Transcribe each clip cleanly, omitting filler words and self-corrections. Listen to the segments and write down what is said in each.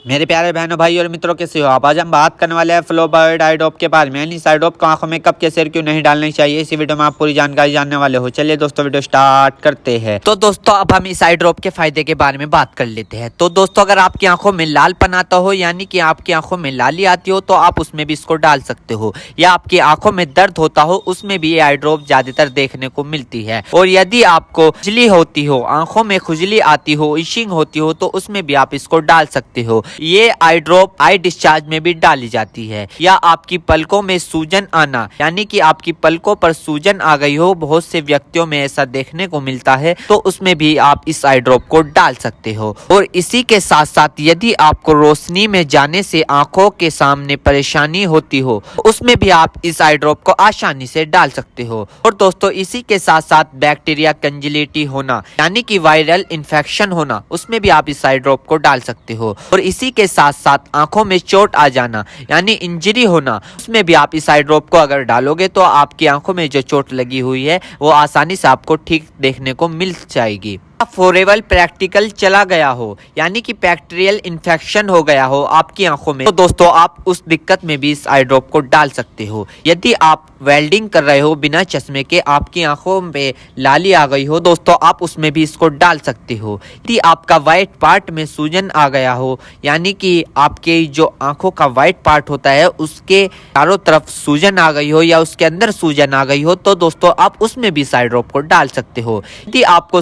मेरे प्यारे बहनों भाई और मित्रों, कैसे हो आप। आज हम बात करने वाले हैं फ्लोबाइड आई ड्रॉप के बारे में, यानी इस आई ड्रॉप को आंखों में कब कैसे और क्यों नहीं डालनी चाहिए। इसी वीडियो में आप पूरी जानकारी जानने वाले हो। चलिए दोस्तों वीडियो स्टार्ट करते हैं। तो दोस्तों अब हम इस आई ड्रॉप के फायदे के बारे में बात कर लेते हैं। तो दोस्तों अगर आपकी आंखों में लालपन आता हो, यानी कि आपकी आंखों में लाली आती हो, तो आप उसमें भी इसको डाल सकते हो। या आपकी आंखों में दर्द होता हो, उसमें भी ये आई ड्रॉप ज्यादातर देखने को मिलती है। और यदि आपको खुजली होती हो, आंखों में खुजली आती हो, इशिंग होती हो, तो उसमें भी आप इसको डाल सकते हो। ये आई ड्रॉप आई डिस्चार्ज में भी डाली जाती है। या आपकी पलकों में सूजन आना, यानी कि आपकी पलकों पर सूजन आ गई हो, बहुत से व्यक्तियों में ऐसा देखने को मिलता है, तो उसमें भी आप इस आई ड्रॉप को डाल सकते हो। और इसी के साथ साथ यदि आपको रोशनी में जाने से आंखों के सामने परेशानी होती हो, उसमें भी आप इस आई ड्रॉप को आसानी से डाल सकते हो। और दोस्तों इसी के साथ साथ बैक्टीरिया कंजिलिटी होना, यानी कि वायरल इन्फेक्शन होना, उसमें भी आप इस आई ड्रॉप को डाल सकते हो। और इसी के साथ साथ आंखों में चोट आ जाना, यानी इंजरी होना, उसमें भी आप इस आई ड्रॉप को अगर डालोगे तो आपकी आंखों में जो चोट लगी हुई है वो आसानी से आपको ठीक देखने को मिल जाएगी। फॉरेवल प्रैक्टिकल चला गया हो, यानी कि बैक्टीरियल इन्फेक्शन हो गया हो आपकी आंखों में, तो दोस्तों आप उस दिक्कत में भी इस आई ड्रॉप को डाल सकते हो। यदि आप वेल्डिंग कर रहे हो बिना चश्मे के, आपकी आंखों में लाली आ गई हो, दोस्तों आप उसमें भी इसको डाल सकते हो। यदि आपका व्हाइट पार्ट में सूजन आ गया हो, यानी कि आपके जो आंखों का व्हाइट पार्ट होता है उसके चारों तरफ सूजन आ गई हो या उसके अंदर सूजन आ गई हो, तो दोस्तों आप उसमें भी इस आई ड्रॉप को डाल सकते हो। यदि आपको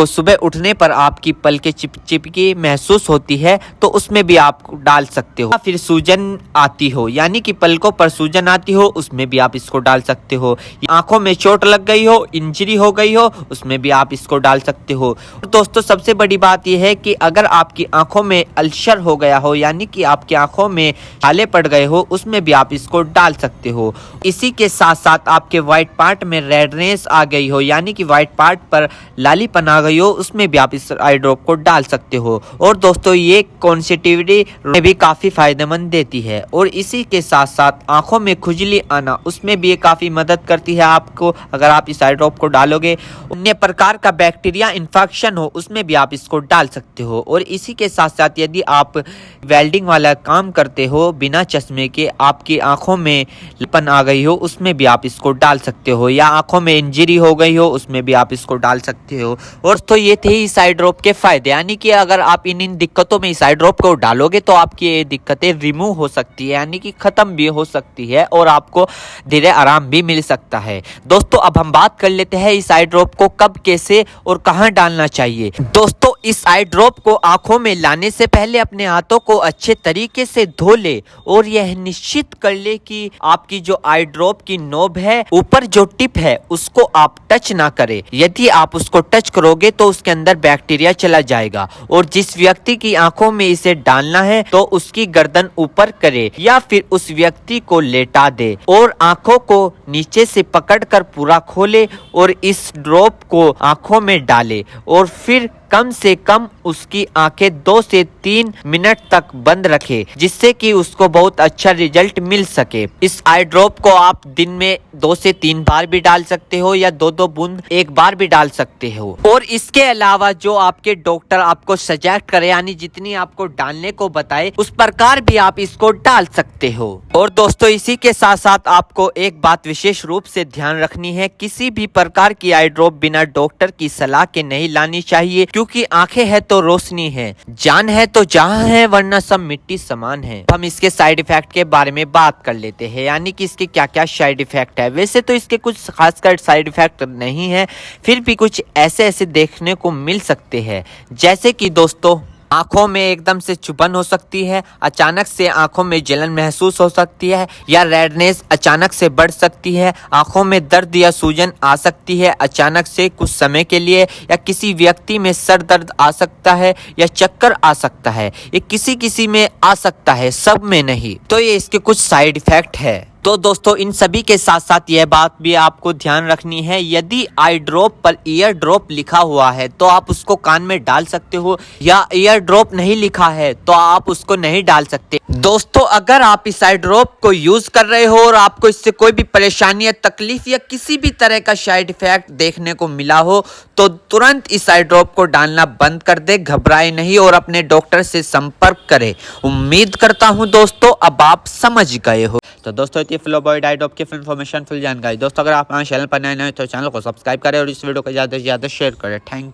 सुबह उठने पर आपकी पलकें चिपचिपकी महसूस होती है, तो उसमें भी आप डाल सकते हो। फिर सूजन आती हो, यानी कि पलकों पर सूजन आती हो, उसमें भी आप इसको डाल सकते हो। आंखों में चोट लग गई हो, इंजरी हो गई हो, उसमें भी आप इसको डाल सकते हो। और दोस्तों सबसे बड़ी बात यह है कि अगर आपकी आंखों में अल्सर हो गया हो, यानी कि आपकी आंखों में छाले पड़ गए हो, उसमें भी आप इसको डाल सकते हो। इसी के साथ साथ आपके व्हाइट पार्ट में रेडनेस आ गई हो, यानी कि व्हाइट पार्ट पर लालीपन आ गई हो, उसमें भी आप इस आई ड्रॉप को डाल सकते हो। और दोस्तों ये कॉन्सेटिविटी में भी काफी फायदेमंद देती है। और इसी के साथ साथ आंखों में खुजली आना, उसमें भी ये काफी मदद करती है आपको। अगर आप इस आई ड्रॉप को डालोगे, अन्य प्रकार का बैक्टीरिया इन्फेक्शन हो, उसमें भी आप इसको डाल सकते हो। और इसी के साथ साथ यदि आप वेल्डिंग वाला काम करते हो बिना चश्मे के, आपकी आंखों में लालीपन आ गई हो, उसमें भी आप इसको डाल सकते हो। या आंखों में इंजरी हो गई हो, उसमें भी आप इसको डाल सकते हो। और तो ये थे इस आई ड्रॉप के फायदे, यानी कि अगर आप इन दिक्कतों में इस आई ड्रॉप को डालोगे तो आपकी ये दिक्कतें रिमूव हो सकती है, यानी कि खत्म भी हो सकती है और आपको धीरे आराम भी मिल सकता है। दोस्तों अब हम बात कर लेते हैं इस आई ड्रॉप को कब, कैसे और कहां डालना चाहिए। दोस्तों इस आई ड्रॉप को आंखों में लाने से पहले अपने हाथों को अच्छे तरीके से धो ले और यह निश्चित कर ले कि आपकी जो आई ड्रॉप की नोब है, ऊपर जो टिप है, उसको आप टच ना करें। यदि आप उसको टच करोगे तो उसके अंदर बैक्टीरिया चला जाएगा। और जिस व्यक्ति की आंखों में इसे डालना है तो उसकी गर्दन ऊपर करे या फिर उस व्यक्ति को लेटा दे और आंखों को नीचे से पकड़कर पूरा खोले और इस ड्रॉप को आंखों में डाले। और फिर कम से कम उसकी आंखें 2 से 3 मिनट तक बंद रखे, जिससे कि उसको बहुत अच्छा रिजल्ट मिल सके। इस आई ड्रॉप को आप दिन में 2 से 3 बार भी डाल सकते हो या 2-2 बूंद एक बार भी डाल सकते हो। और इसके अलावा जो आपके डॉक्टर आपको सजेस्ट करे, यानी जितनी आपको डालने को बताए, उस प्रकार भी आप इसको डाल सकते हो। और दोस्तों इसी के साथ साथ आपको एक बात विशेष रूप से ध्यान रखनी है, किसी भी प्रकार की आई ड्रॉप बिना डॉक्टर की सलाह के नहीं लानी चाहिए, क्योंकि आंखें है तो रोशनी है, जान है तो जहां है, वरना सब मिट्टी समान है। हम इसके साइड इफेक्ट के बारे में बात कर लेते हैं, यानी कि इसके क्या क्या साइड इफेक्ट है। वैसे तो इसके कुछ खासकर साइड इफेक्ट नहीं है, फिर भी कुछ ऐसे देखने को मिल सकते हैं, जैसे कि दोस्तों आंखों में एकदम से चुभन हो सकती है, अचानक से आंखों में जलन महसूस हो सकती है, या रेडनेस अचानक से बढ़ सकती है, आंखों में दर्द या सूजन आ सकती है अचानक से कुछ समय के लिए, या किसी व्यक्ति में सर दर्द आ सकता है या चक्कर आ सकता है। ये किसी किसी में आ सकता है, सब में नहीं। तो ये इसके कुछ साइड इफेक्ट है। तो दोस्तों इन सभी के साथ साथ यह बात भी आपको ध्यान रखनी है, यदि आई ड्रॉप पर ईयर ड्रॉप लिखा हुआ है तो आप उसको कान में डाल सकते हो, या ईयर ड्रॉप नहीं लिखा है तो आप उसको नहीं डाल सकते। दोस्तों अगर आप इस आई ड्रॉप को यूज कर रहे हो और आपको इससे कोई भी परेशानी या तकलीफ या किसी भी तरह का साइड इफेक्ट देखने को मिला हो तो तुरंत इस आई ड्रॉप को डालना बंद कर दे, घबराए नहीं और अपने डॉक्टर से संपर्क करें। उम्मीद करता हूं दोस्तों अब आप समझ गए हो। तो दोस्तों ये फ्लोबॉइड आई ड्रॉप की फुल इन्फॉर्मेशन, फुल जानकारी। दोस्तों अगर आप हमारे चैनल पर नए हैं तो चैनल को सब्सक्राइब करें और इस वीडियो को ज़्यादा से ज़्यादा शेयर करें। Thank you.